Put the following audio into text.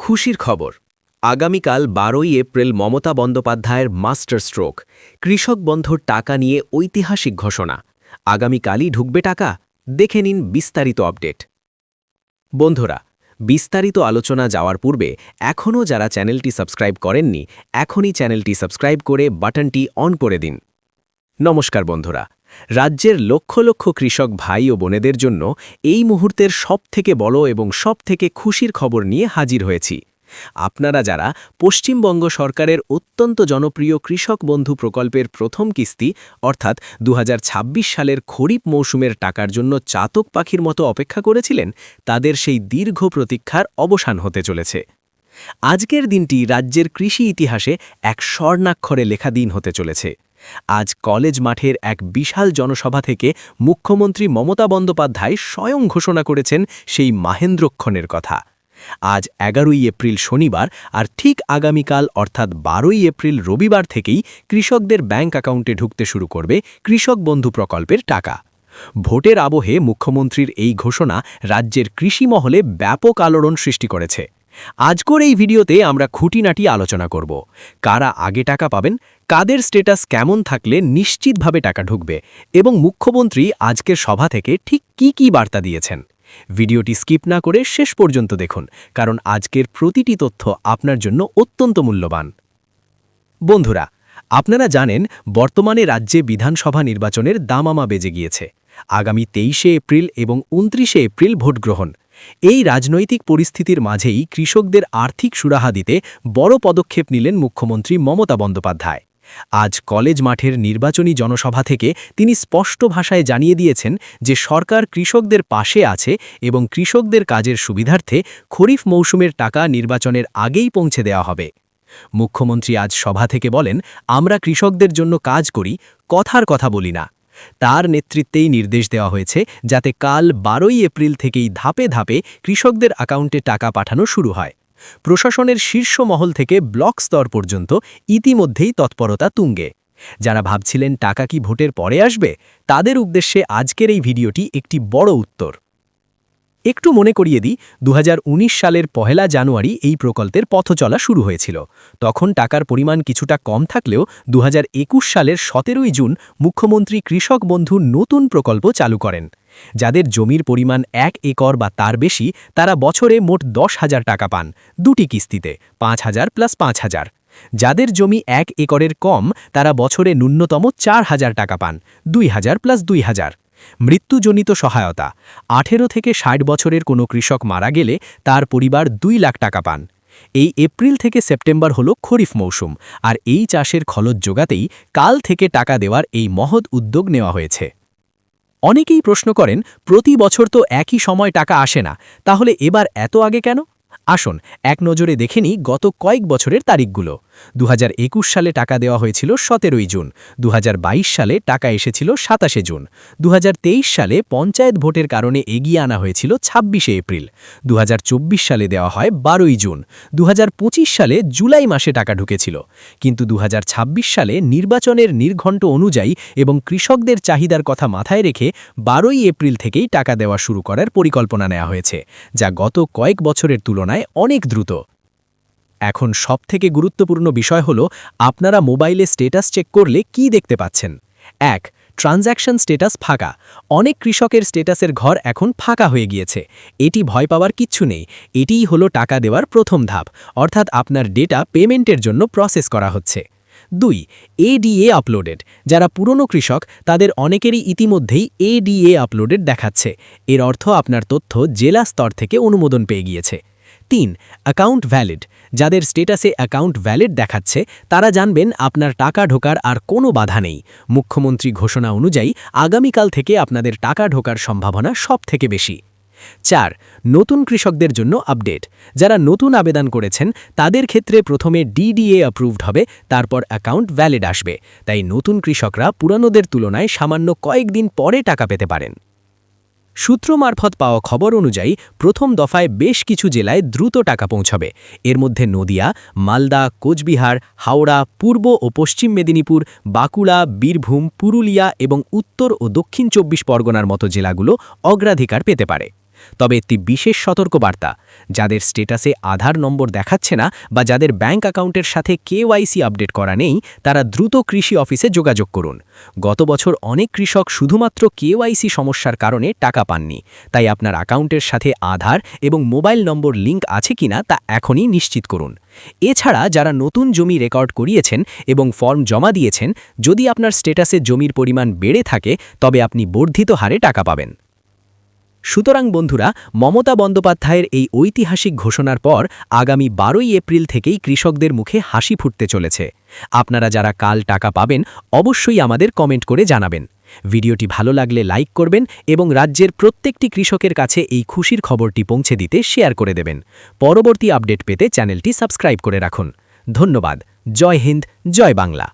খুশির খবর আগামীকাল 12ই এপ্রিল মমতা বন্দ্যোপাধ্যায়ের মাস্টার স্ট্রোক কৃষক বন্ধুর টাকা নিয়ে ঐতিহাসিক ঘোষণা আগামীকালই ঢুকবে টাকা দেখে নিন বিস্তারিত আপডেট বন্ধুরা বিস্তারিত আলোচনা যাওয়ার পূর্বে এখনও যারা চ্যানেলটি সাবস্ক্রাইব করেননি এখনই চ্যানেলটি সাবস্ক্রাইব করে বাটনটি অন করে দিন নমস্কার বন্ধুরা রাজ্যের লক্ষ লক্ষ কৃষক ভাই ও বোনেদের জন্য এই মুহূর্তের সবথেকে বড় এবং সবথেকে খুশির খবর নিয়ে হাজির হয়েছি আপনারা যারা পশ্চিমবঙ্গ সরকারের অত্যন্ত জনপ্রিয় কৃষক বন্ধু প্রকল্পের প্রথম কিস্তি অর্থাৎ 2026 সালের খরিফ মৌসুমের টাকার জন্য চাতক পাখির মতো অপেক্ষা করেছিলেন তাদের সেই দীর্ঘ প্রতীক্ষার অবসান হতে চলেছে আজকের দিনটি রাজ্যের কৃষি ইতিহাসে এক স্বর্ণাক্ষরে লেখা দিন হতে চলেছে আজ কলেজ মাঠের এক বিশাল জনসভা থেকে মুখ্যমন্ত্রী মমতা বন্দ্যোপাধ্যায় স্বয়ং ঘোষণা করেছেন সেই মাহেন্দ্রক্ষণের কথা আজ 11ই এপ্রিল শনিবার আর ঠিক আগামীকাল অর্থাৎ 12ই এপ্রিল রবিবার থেকেই কৃষকদের ব্যাংক অ্যাকাউন্টে ঢুকতে শুরু করবে কৃষক বন্ধু প্রকল্পের টাকা ভোটের আবহে মুখ্যমন্ত্রীর এই ঘোষণা রাজ্যের কৃষি মহলে ব্যাপক আলোড়ন সৃষ্টি করেছে আজকের এই ভিডিওতে আমরা খুঁটিনাটি আলোচনা করব কারা আগে টাকা পাবেন কাদের স্ট্যাটাস কেমন থাকলে নিশ্চিতভাবে টাকা ঢুকবে এবং মুখ্যমন্ত্রী আজকের সভা থেকে ঠিক কি বার্তা দিয়েছেন ভিডিওটি স্কিপ না করে শেষ পর্যন্ত দেখুন কারণ আজকের প্রতিটি তথ্য আপনার জন্য অত্যন্ত মূল্যবান বন্ধুরা আপনারা জানেন বর্তমানে রাজ্যে বিধানসভা নির্বাচনের দামামা বেজে গিয়েছে আগামী 23শে এপ্রিল এবং 29শে এপ্রিল ভোট গ্রহণ এই রাজনৈতিক পরিস্থিতির মাঝেই কৃষকদের আর্থিক সুরাহা দিতে বড় পদক্ষেপ নিলেন মুখ্যমন্ত্রী মমতা বন্দ্যোপাধ্যায় আজ কলেজ মাঠের নির্বাচনী জনসভা থেকে তিনি স্পষ্ট ভাষায় জানিয়ে দিয়েছেন যে সরকার কৃষকদের পাশে আছে এবং কৃষকদের কাজের সুবিধার্থে খরিফ মৌসুমের টাকা নির্বাচনের আগেই পৌঁছে দেওয়া হবে মুখ্যমন্ত্রী আজ সভা থেকে বলেন আমরা কৃষকদের জন্য কাজ করি কথার কথা বলি না তার নেতৃত্বেই নির্দেশ দেওয়া হয়েছে যাতে কাল 12ই এপ্রিল থেকেই ধাপে ধাপে কৃষকদের অ্যাকাউন্টে টাকা পাঠানো শুরু হয় প্রশাসনের শীর্ষ মহল থেকে ব্লক স্তর পর্যন্ত ইতিমধ্যেই তৎপরতা তুঙ্গে যারা ভাবছিলেন টাকা কি ভোটের পরে আসবে তাদের উদ্দেশ্যে আজকের এই ভিডিওটি একটি বড় উত্তর একটু মনে করিয়ে দিই 2019 সালের 1 জানুয়ারি এই প্রকল্পের পথ চলা শুরু হয়েছিল তখন টাকার পরিমাণ কিছুটা কম থাকলেও 2021 সালের 17ই জুন মুখ্যমন্ত্রী কৃষক বন্ধু নতুন প্রকল্প চালু করেন যাদের জমির পরিমাণ 1 একর বা তার বেশি তারা বছরে মোট 10,000 টাকা পান দুটি কিস্তিতে 5,000 প্লাস 5,000 যাদের জমি 1 একরের কম তারা বছরে ন্যূনতম 4,000 টাকা পান 2,000 প্লাস 2,000 মৃত্যুজনিত সহায়তা 18 থেকে 60 বছরের কোনো কৃষক মারা গেলে তার পরিবার 2 লাখ টাকা পান এই এপ্রিল থেকে সেপ্টেম্বর হল খরিফ মৌসুম আর এই চাষের খরচ যোগাতেই কাল থেকে টাকা দেওয়ার এই মহৎ উদ্যোগ নেওয়া হয়েছে অনেকেই প্রশ্ন করেন প্রতি বছর তো একই সময় টাকা আসে না তাহলে এবার এত আগে কেন আসুন এক নজরে দেখে নিই গত কয়েক বছরের তারিখগুলো 2021 সালে টাকা দেওয়া হয়েছিল 17ই জুন 2022 সালে টাকা এসেছিল 27শে জুন 2023 সালে পঞ্চায়েত ভোটের কারণে এগিয়ে আনা হয়েছিল 26শে এপ্রিল 2024 সালে দেওয়া হয় 12ই জুন 2025 সালে জুলাই মাসে টাকা ঢুকেছিল কিন্তু 2026 সালে নির্বাচনের নির্ঘণ্ট অনুযায়ী এবং কৃষকদের চাহিদার কথা মাথায় রেখে 12ই এপ্রিল থেকেই টাকা দেওয়া শুরু করার পরিকল্পনা নেওয়া হয়েছে যা গত কয়েক বছরের তুলনায় অনেক দ্রুত এখন সবথেকে গুরুত্বপূর্ণ বিষয় হল আপনারা মোবাইলে স্ট্যাটাস চেক করলে কি দেখতে পাচ্ছেন 1 ট্রানজ্যাকশন স্ট্যাটাস ফাঁকা অনেক কৃষকের স্ট্যাটাসের ঘর এখন ফাঁকা হয়ে গিয়েছে এটি ভয় পাওয়ার কিচ্ছু নেই এটিই হলো টাকা দেওয়ার প্রথম ধাপ অর্থাৎ আপনার ডেটা পেমেন্টের জন্য প্রসেস করা হচ্ছে 2 এডিএ আপলোডেড যারা পুরনো কৃষক তাদের অনেকেরই ইতিমধ্যেই এডিএ আপলোডেড দেখাচ্ছে এর অর্থ আপনার তথ্য জেলা স্তর থেকে অনুমোদন পেয়ে গিয়েছে 3 অ্যাকাউন্ট ভ্যালিড যাদের স্ট্যাটাসে অ্যাকাউন্ট ভ্যালিড দেখাচ্ছে তারা জানবেন আপনার টাকা ঢোকার আর কোনো বাধা নেই মুখ্যমন্ত্রী ঘোষণা অনুযায়ী আগামীকাল থেকে আপনাদের টাকা ঢোকার সম্ভাবনা সবথেকে বেশি 4 নতুন কৃষকদের জন্য আপডেট যারা নতুন আবেদন করেছেন তাদের ক্ষেত্রে প্রথমে ডিডিএ অ্যাপ্রুভড হবে তারপর অ্যাকাউন্ট ভ্যালিড আসবে তাই নতুন কৃষকরা পুরানোদের তুলনায় সামান্য কয়েকদিন পরে টাকা পেতে পারেন সূত্র মারফত পাওয়া খবর অনুযায়ী প্রথম দফায় বেশ কিছু জেলায় দ্রুত টাকা পৌঁছবে এর মধ্যে নদিয়া মালদা কোচবিহার হাওড়া পূর্ব ও পশ্চিম মেদিনীপুর বাঁকুড়া বীরভূম পুরুলিয়া এবং উত্তর ও দক্ষিণ 24 পরগনার মতো জেলাগুলো অগ্রাধিকার পেতে পারে তবে একটি বিশেষ সতর্কবার্তা, যাদের স্ট্যাটাসে আধার নম্বর দেখাচ্ছে না বা যাদের ব্যাংক অ্যাকাউন্টের সাথে কেওয়াইসি আপডেট করা নেই, তারা দ্রুত কৃষি অফিসে যোগাযোগ করুন। গত বছর অনেক কৃষক শুধুমাত্র কেওয়াইসি সমস্যার কারণে টাকা পাননি, তাই আপনার অ্যাকাউন্টের সাথে আধার এবং মোবাইল নম্বর লিঙ্ক আছে কিনা তা এখনই নিশ্চিত করুন। এছাড়া যারা নতুন জমি রেকর্ড করিয়েছেন এবং ফর্ম জমা দিয়েছেন, যদি আপনার স্ট্যাটাসে জমির পরিমাণ বেড়ে থাকে তবে আপনি বর্ধিত হারে টাকা পাবেন। সুতরাং বন্ধুরা, মমতা বন্দ্যোপাধ্যায়ের এই ঐতিহাসিক ঘোষণার পর আগামী 12ই এপ্রিল থেকেই কৃষকদের মুখে হাসি ফুটতে চলেছে। আপনারা যারা কাল টাকা পাবেন অবশ্যই আমাদের কমেন্ট করে জানাবেন। ভিডিওটি ভালো লাগলে লাইক করবেন এবং রাজ্যের প্রত্যেকটি কৃষকের কাছে এই খুশির খবরটি পৌঁছে দিতে শেয়ার করে দেবেন। পরবর্তী আপডেট পেতে চ্যানেলটি সাবস্ক্রাইব করে রাখুন। ধন্যবাদ। জয় হিন্দ, জয় বাংলা।